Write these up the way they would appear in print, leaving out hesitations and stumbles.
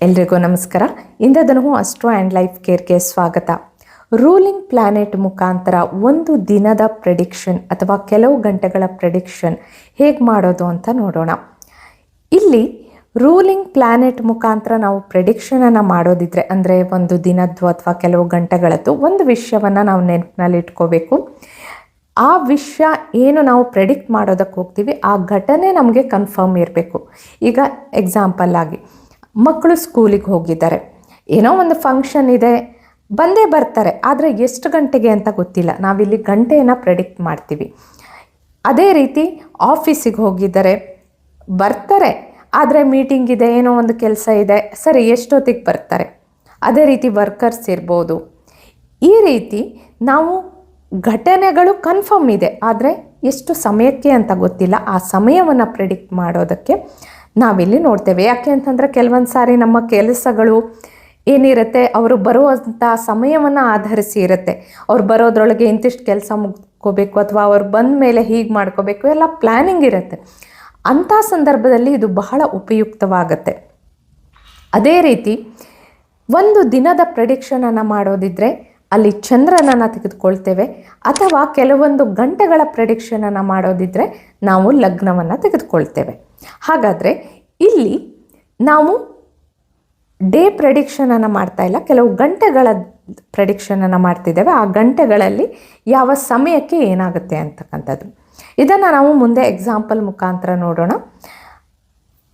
ಎಲ್ರಿಗೂ ನಮಸ್ಕಾರ. ಇಂದದನು astro and life ಕೇರ್ಗೆ ಸ್ವಾಗತ. ರೂಲಿಂಗ್ ಪ್ಲಾನೆಟ್ ಮುಖಾಂತರ ಒಂದು ದಿನದ ಪ್ರೆಡಿಕ್ಷನ್ ಅಥವಾ ಕೆಲವು ಗಂಟೆಗಳ ಪ್ರೆಡಿಕ್ಷನ್ ಹೇಗೆ ಮಾಡೋದು ಅಂತ ನೋಡೋಣ. ಇಲ್ಲಿ ರೂಲಿಂಗ್ ಪ್ಲಾನೆಟ್ ಮುಖಾಂತರ ನಾವು ಪ್ರೆಡಿಕ್ಷನನ್ನು ಮಾಡೋದಿದ್ರೆ ಅಂದರೆ ಒಂದು ದಿನದ್ದು ಅಥವಾ ಕೆಲವು ಗಂಟೆಗಳದ್ದು ಒಂದು ವಿಷಯವನ್ನು ನಾವು ನೆನಪಿನಲ್ಲಿ ಇಟ್ಕೋಬೇಕು. ಆ ವಿಷಯ ಏನು ನಾವು ಪ್ರೆಡಿಕ್ಟ್ ಮಾಡೋದಕ್ಕೆ ಹೋಗ್ತೀವಿ ಆ ಘಟನೆ ನಮಗೆ ಕನ್ಫರ್ಮ್ ಇರಬೇಕು. ಈಗ ಎಕ್ಸಾಂಪಲ್ ಆಗಿ ಮಕ್ಕಳು ಸ್ಕೂಲಿಗೆ ಹೋಗಿದ್ದಾರೆ, ಏನೋ ಒಂದು ಫಂಕ್ಷನ್ ಇದೆ, ಬಂದೇ ಬರ್ತಾರೆ, ಆದರೆ ಎಷ್ಟು ಗಂಟೆಗೆ ಅಂತ ಗೊತ್ತಿಲ್ಲ. ನಾವಿಲ್ಲಿ ಗಂಟೆಯನ್ನು ಪ್ರೆಡಿಕ್ಟ್ ಮಾಡ್ತೀವಿ. ಅದೇ ರೀತಿ ಆಫೀಸಿಗೆ ಹೋಗಿದ್ದಾರೆ, ಬರ್ತಾರೆ, ಆದರೆ ಮೀಟಿಂಗ್ ಇದೆ, ಏನೋ ಒಂದು ಕೆಲಸ ಇದೆ, ಸರಿ ಎಷ್ಟೊತ್ತಿಗೆ ಬರ್ತಾರೆ. ಅದೇ ರೀತಿ ವರ್ಕರ್ಸ್ ಇರ್ಬೋದು. ಈ ರೀತಿ ನಾವು ಘಟನೆಗಳು ಕನ್ಫರ್ಮ್ ಇದೆ, ಆದರೆ ಎಷ್ಟು ಸಮಯಕ್ಕೆ ಅಂತ ಗೊತ್ತಿಲ್ಲ. ಆ ಸಮಯವನ್ನು ಪ್ರೆಡಿಕ್ಟ್ ಮಾಡೋದಕ್ಕೆ ನಾವಿಲ್ಲಿ ನೋಡ್ತೇವೆ. ಯಾಕೆ ಅಂತಂದರೆ ಕೆಲವೊಂದು ಸಾರಿ ನಮ್ಮ ಕೆಲಸಗಳು ಏನಿರುತ್ತೆ ಅವರು ಬರುವಂಥ ಸಮಯವನ್ನು ಆಧರಿಸಿ ಇರುತ್ತೆ. ಅವ್ರು ಬರೋದ್ರೊಳಗೆ ಇಂತಿಷ್ಟು ಕೆಲಸ ಮುಗ್ಕೋಬೇಕು ಅಥವಾ ಅವ್ರು ಬಂದ ಮೇಲೆ ಹೀಗೆ ಮಾಡ್ಕೋಬೇಕು, ಎಲ್ಲ ಪ್ಲ್ಯಾನಿಂಗ್ ಇರುತ್ತೆ. ಅಂಥ ಸಂದರ್ಭದಲ್ಲಿ ಇದು ಬಹಳ ಉಪಯುಕ್ತವಾಗುತ್ತೆ. ಅದೇ ರೀತಿ ಒಂದು ದಿನದ ಪ್ರೆಡಿಕ್ಷನನ್ನು ಮಾಡೋದಿದ್ರೆ ಅಲ್ಲಿ ಚಂದ್ರನನ್ನು ತೆಗೆದುಕೊಳ್ತೇವೆ, ಅಥವಾ ಕೆಲವೊಂದು ಗಂಟೆಗಳ ಪ್ರೆಡಿಕ್ಷನನ್ನು ಮಾಡೋದಿದ್ರೆ ನಾವು ಲಗ್ನವನ್ನು ತೆಗೆದುಕೊಳ್ತೇವೆ. ಹಾಗಾದರೆ ಇಲ್ಲಿ ನಾವು ಡೇ ಪ್ರೆಡಿಕ್ಷನನ್ನು ಮಾಡ್ತಾ ಇಲ್ಲ, ಕೆಲವು ಗಂಟೆಗಳ ಪ್ರೆಡಿಕ್ಷನನ್ನು ಮಾಡ್ತಿದ್ದೇವೆ. ಆ ಗಂಟೆಗಳಲ್ಲಿ ಯಾವ ಸಮಯಕ್ಕೆ ಏನಾಗುತ್ತೆ ಅಂತಕ್ಕಂಥದ್ದು ಇದನ್ನು ನಾವು ಮುಂದೆ ಎಕ್ಸಾಂಪಲ್ ಮುಖಾಂತರ ನೋಡೋಣ.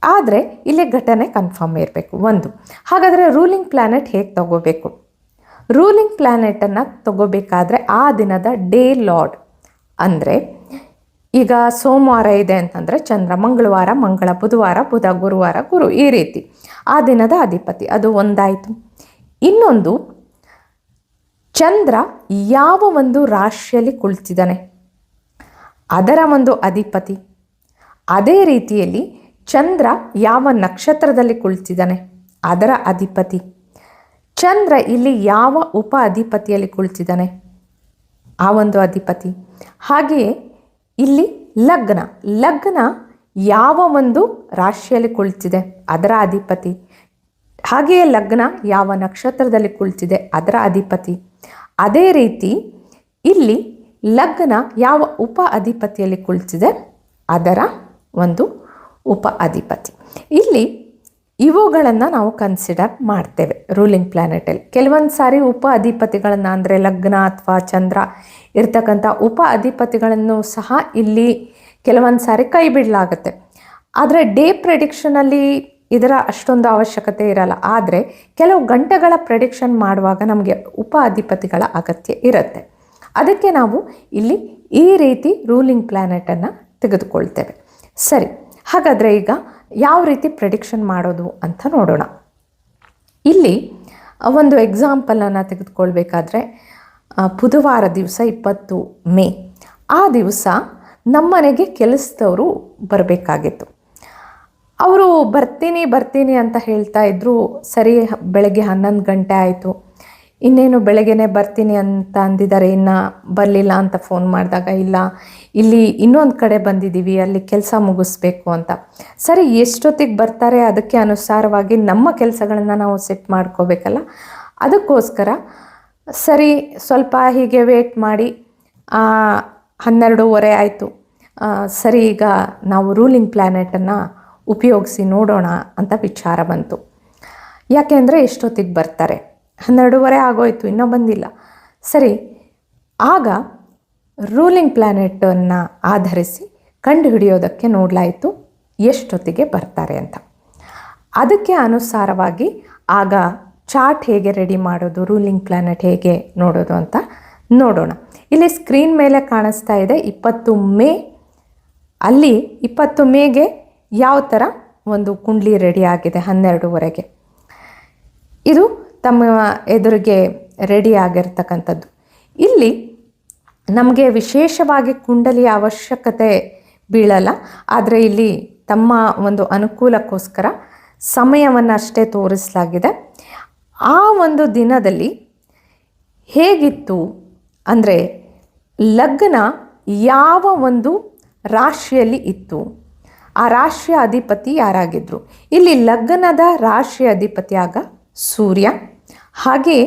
ಆದರೆ ಇಲ್ಲಿ ಘಟನೆ ಕನ್ಫರ್ಮ್ ಇರಬೇಕು ಒಂದು. ಹಾಗಾದರೆ ರೂಲಿಂಗ್ ಪ್ಲ್ಯಾನೆಟ್ ಹೇಗೆ ತಗೋಬೇಕು? ರೂಲಿಂಗ್ ಪ್ಲ್ಯಾನೆಟನ್ನು ತಗೋಬೇಕಾದ್ರೆ ಆ ದಿನದ ಡೇ ಲಾರ್ಡ್, ಅಂದರೆ ಈಗ ಸೋಮವಾರ ಇದೆ ಅಂತಂದರೆ ಚಂದ್ರ, ಮಂಗಳವಾರ ಮಂಗಳ, ಬುಧವಾರ ಬುಧ, ಗುರುವಾರ ಗುರು, ಈ ರೀತಿ ಆ ದಿನದ ಅಧಿಪತಿ, ಅದು ಒಂದಾಯಿತು. ಇನ್ನೊಂದು, ಚಂದ್ರ ಯಾವ ಒಂದು ರಾಶಿಯಲ್ಲಿ ಕುಳಿತಿದ್ದಾನೆ ಅದರ ಒಂದು ಅಧಿಪತಿ. ಅದೇ ರೀತಿಯಲ್ಲಿ ಚಂದ್ರ ಯಾವ ನಕ್ಷತ್ರದಲ್ಲಿ ಕುಳಿತಿದ್ದಾನೆ ಅದರ ಅಧಿಪತಿ. ಚಂದ್ರ ಇಲ್ಲಿ ಯಾವ ಉಪ ಅಧಿಪತಿಯಲ್ಲಿ ಕುಳಿತಿದ್ದಾನೆ ಆ ಒಂದು ಅಧಿಪತಿ. ಹಾಗೆಯೇ ಇಲ್ಲಿ ಲಗ್ನ ಯಾವ ಒಂದು ರಾಶಿಯಲ್ಲಿ ಕುಳಿತಿದೆ ಅದರ ಅಧಿಪತಿ. ಹಾಗೆಯೇ ಲಗ್ನ ಯಾವ ನಕ್ಷತ್ರದಲ್ಲಿ ಕುಳಿತಿದೆ ಅದರ ಅಧಿಪತಿ. ಅದೇ ರೀತಿ ಇಲ್ಲಿ ಲಗ್ನ ಯಾವ ಉಪ ಅಧಿಪತಿಯಲ್ಲಿ ಕುಳಿತಿದೆ ಅದರ ಒಂದು ಉಪ ಅಧಿಪತಿ. ಇಲ್ಲಿ ಇವುಗಳನ್ನು ನಾವು ಕನ್ಸಿಡರ್ ಮಾಡ್ತೇವೆ ರೂಲಿಂಗ್ ಪ್ಲ್ಯಾನೆಟಲ್ಲಿ. ಕೆಲವೊಂದು ಸಾರಿ ಉಪ ಅಧಿಪತಿಗಳನ್ನು ಅಂದರೆ ಲಗ್ನ ಅಥವಾ ಚಂದ್ರ ಇರ್ತಕ್ಕಂಥ ಉಪ ಅಧಿಪತಿಗಳನ್ನು ಸಹ ಇಲ್ಲಿ ಕೆಲವೊಂದು ಸಾರಿ ಕೈ ಬಿಡಲಾಗುತ್ತೆ. ಆದರೆ ಡೇ ಪ್ರೆಡಿಕ್ಷನಲ್ಲಿ ಇದರ ಅಷ್ಟೊಂದು ಅವಶ್ಯಕತೆ ಇರಲ್ಲ. ಆದರೆ ಕೆಲವು ಗಂಟೆಗಳ ಪ್ರೆಡಿಕ್ಷನ್ ಮಾಡುವಾಗ ನಮಗೆ ಉಪ ಅಧಿಪತಿಗಳ ಅಗತ್ಯ ಇರುತ್ತೆ. ಅದಕ್ಕೆ ನಾವು ಇಲ್ಲಿ ಈ ರೀತಿ ರೂಲಿಂಗ್ ಪ್ಲ್ಯಾನೆಟನ್ನು ತೆಗೆದುಕೊಳ್ತೇವೆ. ಸರಿ, ಹಾಗಾದರೆ ಈಗ ಯಾವ ರೀತಿ ಪ್ರೆಡಿಕ್ಷನ್ ಮಾಡೋದು ಅಂತ ನೋಡೋಣ. ಇಲ್ಲಿ ಒಂದು ಎಕ್ಸಾಂಪಲನ್ನು ತೆಗೆದುಕೊಳ್ಬೇಕಾದ್ರೆ ಬುಧವಾರ ದಿವಸ 20 ಮೇ ಆ ದಿವಸ ನಮ್ಮನೆಗೆ ಕೆಲಸದವರು ಬರಬೇಕಾಗಿತ್ತು. ಅವರು ಬರ್ತೀನಿ ಅಂತ ಹೇಳ್ತಾ ಇದ್ದರು. ಸರಿ, ಬೆಳಗ್ಗೆ 11 ಗಂಟೆ ಆಯಿತು, ಇನ್ನೇನು ಬೆಳಗ್ಗೆನೇ ಬರ್ತೀನಿ ಅಂತ ಅಂದಿದ್ದಾರೆ, ಇನ್ನು ಬರಲಿಲ್ಲ ಅಂತ ಫೋನ್ ಮಾಡಿದಾಗ ಇಲ್ಲ, ಇಲ್ಲಿ ಇನ್ನೊಂದು ಕಡೆ ಬಂದಿದ್ದೀವಿ, ಅಲ್ಲಿ ಕೆಲಸ ಮುಗಿಸ್ಬೇಕು ಅಂತ. ಸರಿ, ಎಷ್ಟೊತ್ತಿಗೆ ಬರ್ತಾರೆ ಅದಕ್ಕೆ ಅನುಸಾರವಾಗಿ ನಮ್ಮ ಕೆಲಸಗಳನ್ನು ನಾವು ಸೆಟ್ ಮಾಡ್ಕೋಬೇಕಲ್ಲ. ಅದಕ್ಕೋಸ್ಕರ ಸರಿ ಸ್ವಲ್ಪ ಹೀಗೆ ವೇಟ್ ಮಾಡಿ 12:30 ಆಯಿತು. ಸರಿ, ಈಗ ನಾವು ರೂಲಿಂಗ್ ಪ್ಲ್ಯಾನೆಟನ್ನು ಉಪಯೋಗಿಸಿ ನೋಡೋಣ ಅಂತ ವಿಚಾರ ಬಂತು. ಯಾಕೆಂದರೆ ಎಷ್ಟೊತ್ತಿಗೆ ಬರ್ತಾರೆ, 12:30 ಆಗೋಯ್ತು, ಇನ್ನೂ ಬಂದಿಲ್ಲ. ಸರಿ, ಆಗ ರೂಲಿಂಗ್ ಪ್ಲ್ಯಾನೆಟನ್ನು ಆಧರಿಸಿ ಕಂಡುಹಿಡಿಯೋದಕ್ಕೆ ನೋಡಲಾಯಿತು ಎಷ್ಟೊತ್ತಿಗೆ ಬರ್ತಾರೆ ಅಂತ. ಅದಕ್ಕೆ ಅನುಸಾರವಾಗಿ ಆಗ ಚಾರ್ಟ್ ಹೇಗೆ ರೆಡಿ ಮಾಡೋದು, ರೂಲಿಂಗ್ ಪ್ಲ್ಯಾನೆಟ್ ಹೇಗೆ ನೋಡೋದು ಅಂತ ನೋಡೋಣ. ಇಲ್ಲಿ ಸ್ಕ್ರೀನ್ ಮೇಲೆ ಕಾಣಿಸ್ತಾ ಇದೆ 20 ಮೇ. ಅಲ್ಲಿ 20 ಮೇಗೆ ಯಾವ ಥರ ಒಂದು ಕುಂಡ್ಲಿ ರೆಡಿ ಆಗಿದೆ 12:30ಗೆ. ಇದು ತಮ್ಮ ಎದುರಿಗೆ ರೆಡಿ ಆಗಿರ್ತಕ್ಕಂಥದ್ದು. ಇಲ್ಲಿ ನಮಗೆ ವಿಶೇಷವಾಗಿ ಕುಂಡಲಿಯ ಅವಶ್ಯಕತೆ ಬೀಳಲ್ಲ, ಆದರೆ ಇಲ್ಲಿ ತಮ್ಮ ಒಂದು ಅನುಕೂಲಕ್ಕೋಸ್ಕರ ಸಮಯವನ್ನು ಅಷ್ಟೇ ತೋರಿಸಲಾಗಿದೆ. ಆ ಒಂದು ದಿನದಲ್ಲಿ ಹೇಗಿತ್ತು ಅಂದರೆ ಲಗ್ನ ಯಾವ ಒಂದು ರಾಶಿಯಲ್ಲಿ ಇತ್ತು, ಆ ರಾಶಿಯ ಅಧಿಪತಿ ಯಾರಾಗಿದ್ರು? ಇಲ್ಲಿ ಲಗ್ನದ ರಾಶಿಯ ಅಧಿಪತಿ ಆಗ ಸೂರ್ಯ, ಹಾಗೆ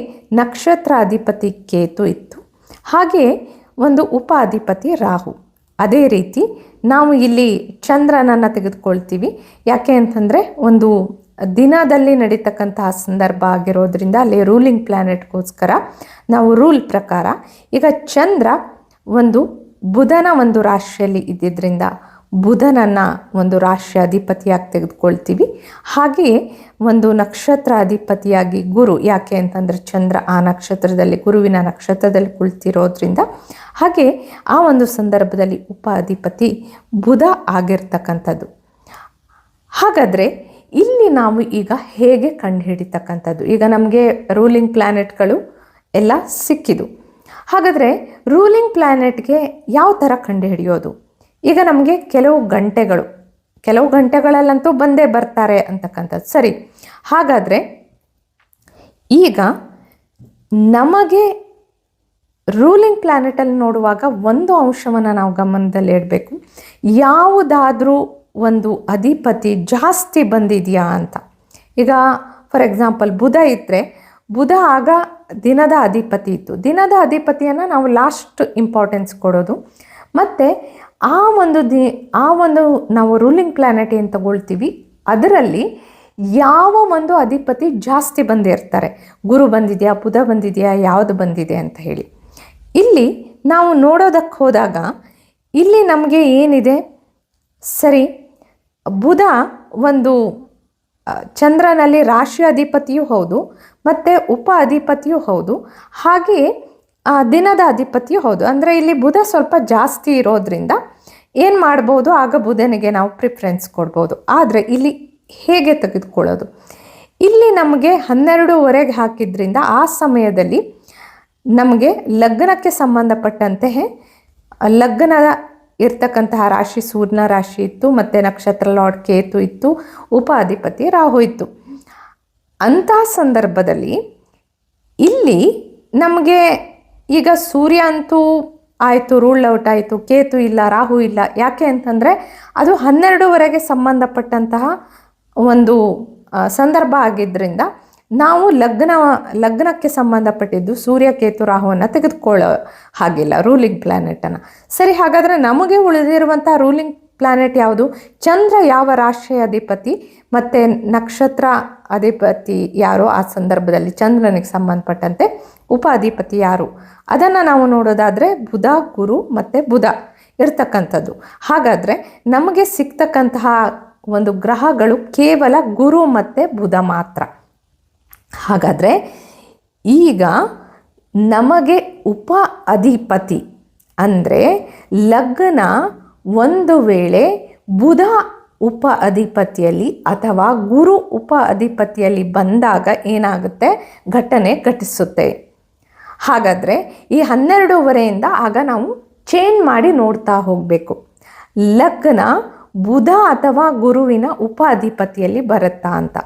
ನಕ್ಷತ್ರ ಅಧಿಪತಿ ಕೇತು ಇತ್ತು, ಹಾಗೆ ಒಂದು ಉಪ ಅಧಿಪತಿ ರಾಹು. ಅದೇ ರೀತಿ ನಾವು ಇಲ್ಲಿ ಚಂದ್ರನನ್ನು ತೆಗೆದುಕೊಳ್ತೀವಿ. ಯಾಕೆ ಅಂತಂದರೆ ಒಂದು ದಿನದಲ್ಲಿ ನಡೀತಕ್ಕಂತಹ ಸಂದರ್ಭ ಆಗಿರೋದ್ರಿಂದ ಅಲ್ಲಿ ರೂಲಿಂಗ್ ಪ್ಲ್ಯಾನೆಟ್ಗೋಸ್ಕರ ನಾವು ರೂಲ್ ಪ್ರಕಾರ ಈಗ ಚಂದ್ರ ಒಂದು ಬುಧನ ಒಂದು ರಾಶಿಯಲ್ಲಿ ಇದ್ದಿದ್ದರಿಂದ ಬುಧನನ್ನು ಒಂದು ರಾಶಿಯ ಅಧಿಪತಿಯಾಗಿ ತೆಗೆದುಕೊಳ್ತೀವಿ. ಹಾಗೆಯೇ ಒಂದು ನಕ್ಷತ್ರ ಅಧಿಪತಿಯಾಗಿ ಗುರು, ಯಾಕೆ ಅಂತಂದರೆ ಚಂದ್ರ ಆ ನಕ್ಷತ್ರದಲ್ಲಿ ಗುರುವಿನ ನಕ್ಷತ್ರದಲ್ಲಿ ಕುಳಿತಿರೋದ್ರಿಂದ, ಹಾಗೆ ಆ ಒಂದು ಸಂದರ್ಭದಲ್ಲಿ ಉಪ ಅಧಿಪತಿ ಬುಧ ಆಗಿರ್ತಕ್ಕಂಥದ್ದು. ಹಾಗಾದರೆ ಇಲ್ಲಿ ನಾವು ಈಗ ಹೇಗೆ ಕಂಡುಹಿಡಿತಕ್ಕಂಥದ್ದು? ಈಗ ನಮಗೆ ರೂಲಿಂಗ್ ಪ್ಲ್ಯಾನೆಟ್ಗಳು ಎಲ್ಲ ಸಿಕ್ಕಿದು. ಹಾಗಾದರೆ ರೂಲಿಂಗ್ ಪ್ಲ್ಯಾನೆಟ್ಗೆ ಯಾವ ಥರ ಕಂಡುಹಿಡಿಯೋದು? ಈಗ ನಮಗೆ ಕೆಲವು ಗಂಟೆಗಳಲ್ಲಂತೂ ಬಂದೇ ಬರ್ತಾರೆ ಅಂತಕ್ಕಂಥದ್ದು ಸರಿ. ಹಾಗಾದರೆ ಈಗ ನಮಗೆ ರೂಲಿಂಗ್ ಪ್ಲ್ಯಾನೆಟಲ್ಲಿ ನೋಡುವಾಗ ಒಂದು ಅಂಶವನ್ನು ನಾವು ಗಮನದಲ್ಲಿ ಇಡಬೇಕು. ಯಾವುದಾದ್ರೂ ಒಂದು ಅಧಿಪತಿ ಜಾಸ್ತಿ ಬಂದಿದೆಯಾ ಅಂತ. ಈಗ ಫಾರ್ ಎಕ್ಸಾಂಪಲ್ ಬುಧ ಇದ್ದರೆ, ಬುಧ ಆಗ ದಿನದ ಅಧಿಪತಿ ಇತ್ತು, ದಿನದ ಅಧಿಪತಿಯನ್ನು ನಾವು ಲಾಸ್ಟ್ ಇಂಪಾರ್ಟೆನ್ಸ್ ಕೊಡೋದು. ಮತ್ತು ಆ ಒಂದು ನಾವು ರೂಲಿಂಗ್ ಪ್ಲ್ಯಾನೆಟ್ ಏನು ತಗೊಳ್ತೀವಿ ಅದರಲ್ಲಿ ಯಾವ ಒಂದು ಅಧಿಪತಿ ಜಾಸ್ತಿ ಬಂದಿರ್ತಾರೆ, ಗುರು ಬಂದಿದೆಯಾ, ಬುಧ ಬಂದಿದೆಯಾ, ಯಾವುದು ಬಂದಿದೆ ಅಂತ ಹೇಳಿ ಇಲ್ಲಿ ನಾವು ನೋಡೋದಕ್ಕೆ ಹೋದಾಗ ಇಲ್ಲಿ ನಮಗೆ ಏನಿದೆ, ಸರಿ ಬುಧ ಒಂದು ಚಂದ್ರನಲ್ಲಿ ರಾಶಿ ಅಧಿಪತಿಯೂ ಹೌದು ಮತ್ತು ಉಪ ಅಧಿಪತಿಯೂ ಹೌದು, ಹಾಗೆಯೇ ದಿನದ ಅಧಿಪತಿಯೂ ಹೌದು. ಅಂದರೆ ಇಲ್ಲಿ ಬುಧ ಸ್ವಲ್ಪ ಜಾಸ್ತಿ ಇರೋದ್ರಿಂದ ಏನು ಮಾಡ್ಬೋದು, ಆಗ ಬುಧನಿಗೆ ನಾವು ಪ್ರಿಫರೆನ್ಸ್ ಕೊಡ್ಬೋದು. ಆದರೆ ಇಲ್ಲಿ ಹೇಗೆ ತೆಗೆದುಕೊಳ್ಳೋದು? ಇಲ್ಲಿ ನಮಗೆ 12ವರೆಗೆ ಹಾಕಿದ್ರಿಂದ ಆ ಸಮಯದಲ್ಲಿ ನಮಗೆ ಲಗ್ನಕ್ಕೆ ಸಂಬಂಧಪಟ್ಟಂತೆ ಲಗ್ನದ ಇರ್ತಕ್ಕಂತಹ ರಾಶಿ ಸೂರ್ಯನ ರಾಶಿ ಇತ್ತು, ಮತ್ತು ನಕ್ಷತ್ರ ಲಾರ್ಡ್ ಕೇತು ಇತ್ತು, ಉಪ ಅಧಿಪತಿ ರಾಹು ಇತ್ತು. ಅಂಥ ಸಂದರ್ಭದಲ್ಲಿ ಇಲ್ಲಿ ನಮಗೆ ಈಗ ಸೂರ್ಯ ಅಂತೂ ಆಯಿತು, ರೂಲ್ ಔಟ್ ಆಯಿತು, ಕೇತು ಇಲ್ಲ, ರಾಹು ಇಲ್ಲ. ಯಾಕೆ ಅಂತಂದರೆ ಅದು 12ವರೆಗೆ ಸಂಬಂಧಪಟ್ಟಂತಹ ಒಂದು ಸಂದರ್ಭ ಆಗಿದ್ದರಿಂದ ನಾವು ಲಗ್ನಕ್ಕೆ ಸಂಬಂಧಪಟ್ಟಿದ್ದು ಸೂರ್ಯ ಕೇತು ರಾಹುವನ್ನು ತೆಗೆದುಕೊಳ್ಳೋ ಹಾಗಿಲ್ಲ ರೂಲಿಂಗ್ ಪ್ಲ್ಯಾನೆಟನ್ನು. ಸರಿ, ಹಾಗಾದರೆ ನಮಗೆ ಉಳಿದಿರುವಂಥ ರೂಲಿಂಗ್ ಪ್ಲ್ಯಾನೆಟ್ ಯಾವುದು? ಚಂದ್ರ ಯಾವ ರಾಶಿಯ ಅಧಿಪತಿ ಮತ್ತು ನಕ್ಷತ್ರ ಅಧಿಪತಿ ಯಾರು, ಆ ಸಂದರ್ಭದಲ್ಲಿ ಚಂದ್ರನಿಗೆ ಸಂಬಂಧಪಟ್ಟಂತೆ ಉಪ ಅಧಿಪತಿ ಯಾರು, ಅದನ್ನು ನಾವು ನೋಡೋದಾದರೆ ಬುಧ, ಗುರು ಮತ್ತು ಬುಧ ಇರ್ತಕ್ಕಂಥದ್ದು. ಹಾಗಾದರೆ ನಮಗೆ ಸಿಗ್ತಕ್ಕಂತಹ ಒಂದು ಗ್ರಹಗಳು ಕೇವಲ ಗುರು ಮತ್ತು ಬುಧ ಮಾತ್ರ. ಹಾಗಾದರೆ ಈಗ ನಮಗೆ ಉಪ ಅಧಿಪತಿ ಅಂದರೆ ಲಗ್ನ ಒಂದು ವೇಳೆ ಬುಧ ಉಪ ಅಧಿಪತಿಯಲ್ಲಿ ಅಥವಾ ಗುರು ಉಪ ಅಧಿಪತಿಯಲ್ಲಿ ಬಂದಾಗ ಏನಾಗುತ್ತೆ, ಘಟನೆ ಘಟಿಸುತ್ತೆ. ಹಾಗಾದರೆ ಈ 12ವರೆಯಿಂದ ಆಗ ನಾವು ಚೇಂಜ್ ಮಾಡಿ ನೋಡ್ತಾ ಹೋಗಬೇಕು. ಲಗ್ನ ಬುಧ ಅಥವಾ ಗುರುವಿನ ಉಪ ಅಧಿಪತಿಯಲ್ಲಿ ಬರುತ್ತಾ ಅಂತ.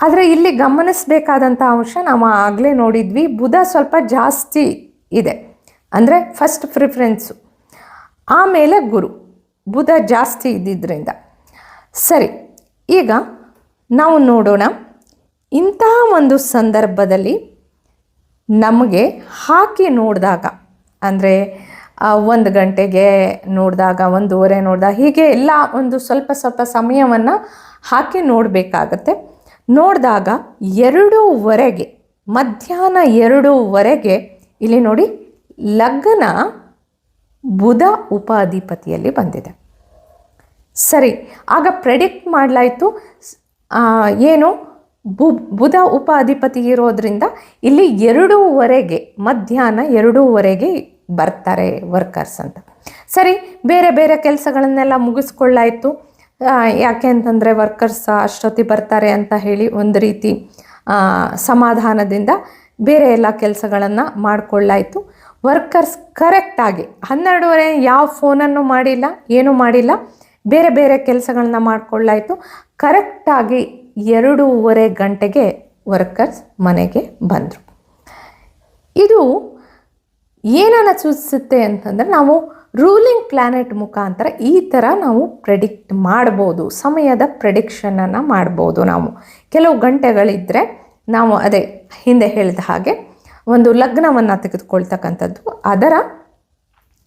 ಆದರೆ ಇಲ್ಲಿ ಗಮನಿಸಬೇಕಾದಂಥ ಅಂಶ ನಾವು ಆಗಲೇ ನೋಡಿದ್ವಿ, ಬುಧ ಸ್ವಲ್ಪ ಜಾಸ್ತಿ ಇದೆ, ಅಂದರೆ ಫಸ್ಟ್ ಪ್ರಿಫರೆನ್ಸು, ಆಮೇಲೆ ಗುರು, ಬುಧ ಜಾಸ್ತಿ ಇದ್ದಿದ್ದರಿಂದ. ಸರಿ, ಈಗ ನಾವು ನೋಡೋಣ ಇಂತಹ ಒಂದು ಸಂದರ್ಭದಲ್ಲಿ ನಮಗೆ ಹಾಕಿ ನೋಡಿದಾಗ, ಅಂದರೆ 1 ಗಂಟೆಗೆ ನೋಡಿದಾಗ, 1:30 ನೋಡಿದಾಗ, ಹೀಗೆ ಎಲ್ಲ ಒಂದು ಸ್ವಲ್ಪ ಸಮಯವನ್ನು ಹಾಕಿ ನೋಡಬೇಕಾಗತ್ತೆ. ನೋಡಿದಾಗ 2:00 ಮಧ್ಯಾಹ್ನ 2:00 ಇಲ್ಲಿ ನೋಡಿ ಲಗ್ನ ಬುಧ ಉಪ ಅಧಿಪತಿಯಲ್ಲಿ ಬಂದಿದೆ. ಸರಿ, ಆಗ ಪ್ರೆಡಿಕ್ಟ್ ಮಾಡಲಾಯಿತು ಏನು, ಬುಧ ಉಪ ಅಧಿಪತಿ ಇರೋದ್ರಿಂದ ಇಲ್ಲಿ 2:00 ಮಧ್ಯಾಹ್ನ 2:00 ಬರ್ತಾರೆ ವರ್ಕರ್ಸ್ ಅಂತ. ಸರಿ, ಬೇರೆ ಬೇರೆ ಕೆಲಸಗಳನ್ನೆಲ್ಲ ಮುಗಿಸ್ಕೊಳ್ಳಾಯಿತು. ಯಾಕೆ ಅಂತಂದರೆ ವರ್ಕರ್ಸ್ ಅಷ್ಟೊತ್ತಿ ಬರ್ತಾರೆ ಅಂತ ಹೇಳಿ ಒಂದು ರೀತಿ ಸಮಾಧಾನದಿಂದ ಬೇರೆ ಎಲ್ಲ ಕೆಲಸಗಳನ್ನು ಮಾಡಿಕೊಳ್ಳಾಯಿತು. ವರ್ಕರ್ಸ್ ಕರೆಕ್ಟಾಗಿ 12:30 ಯಾವ ಫೋನನ್ನು ಮಾಡಿಲ್ಲ, ಏನೂ ಮಾಡಿಲ್ಲ, ಬೇರೆ ಬೇರೆ ಕೆಲಸಗಳನ್ನ ಮಾಡಿಕೊಳ್ಳಾಯಿತು. ಕರೆಕ್ಟಾಗಿ 2:30 ಗಂಟೆಗೆ ವರ್ಕರ್ಸ್ ಮನೆಗೆ ಬಂದರು. ಇದು ಏನನ್ನು ಸೂಚಿಸುತ್ತೆ ಅಂತಂದರೆ ನಾವು ರೂಲಿಂಗ್ ಪ್ಲ್ಯಾನೆಟ್ ಮುಖಾಂತರ ಈ ಥರ ನಾವು ಪ್ರೆಡಿಕ್ಟ್ ಮಾಡ್ಬೋದು, ಸಮಯದ ಪ್ರೆಡಿಕ್ಷನನ್ನು ಮಾಡ್ಬೋದು. ನಾವು ಕೆಲವು ಗಂಟೆಗಳಿದ್ದರೆ ನಾವು ಅದೇ ಹಿಂದೆ ಹೇಳಿದ ಹಾಗೆ ಒಂದು ಲಗ್ನವನ್ನು ತೆಗೆದುಕೊಳ್ತಕ್ಕಂಥದ್ದು, ಅದರ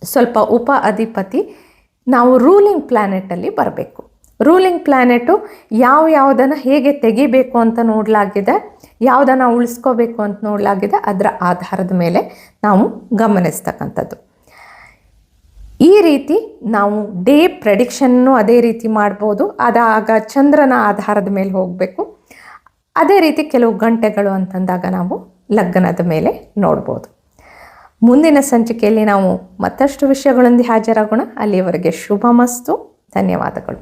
ಸ್ವಲ್ಪ ಉಪ ಅಧಿಪತಿ ನಾವು ರೂಲಿಂಗ್ ಪ್ಲ್ಯಾನೆಟಲ್ಲಿ ಬರಬೇಕು. ರೂಲಿಂಗ್ ಪ್ಲ್ಯಾನೆಟು ಯಾವುದನ್ನು ಹೇಗೆ ತೆಗಿಬೇಕು ಅಂತ ನೋಡಲಾಗಿದೆ, ಯಾವುದನ್ನು ಉಳಿಸ್ಕೋಬೇಕು ಅಂತ ನೋಡಲಾಗಿದೆ, ಅದರ ಆಧಾರದ ಮೇಲೆ ನಾವು ಗಮನಿಸ್ತಕ್ಕಂಥದ್ದು. ಈ ರೀತಿ ನಾವು ಡೇ ಪ್ರೆಡಿಕ್ಷನ್ನು ಅದೇ ರೀತಿ ಮಾಡ್ಬೋದು. ಅದಾಗ ಚಂದ್ರನ ಆಧಾರದ ಮೇಲೆ ಹೋಗಬೇಕು. ಅದೇ ರೀತಿ ಕೆಲವು ಗಂಟೆಗಳು ಅಂತಂದಾಗ ನಾವು ಲಗ್ನದ ಮೇಲೆ ನೋಡ್ಬೋದು. ಮುಂದಿನ ಸಂಚಿಕೆಯಲ್ಲಿ ನಾವು ಮತ್ತಷ್ಟು ವಿಷಯಗಳೊಂದಿಗೆ ಹಾಜರಾಗೋಣ. ಅಲ್ಲಿಯವರೆಗೆ ಶುಭಮಸ್ತು. ಧನ್ಯವಾದಗಳು.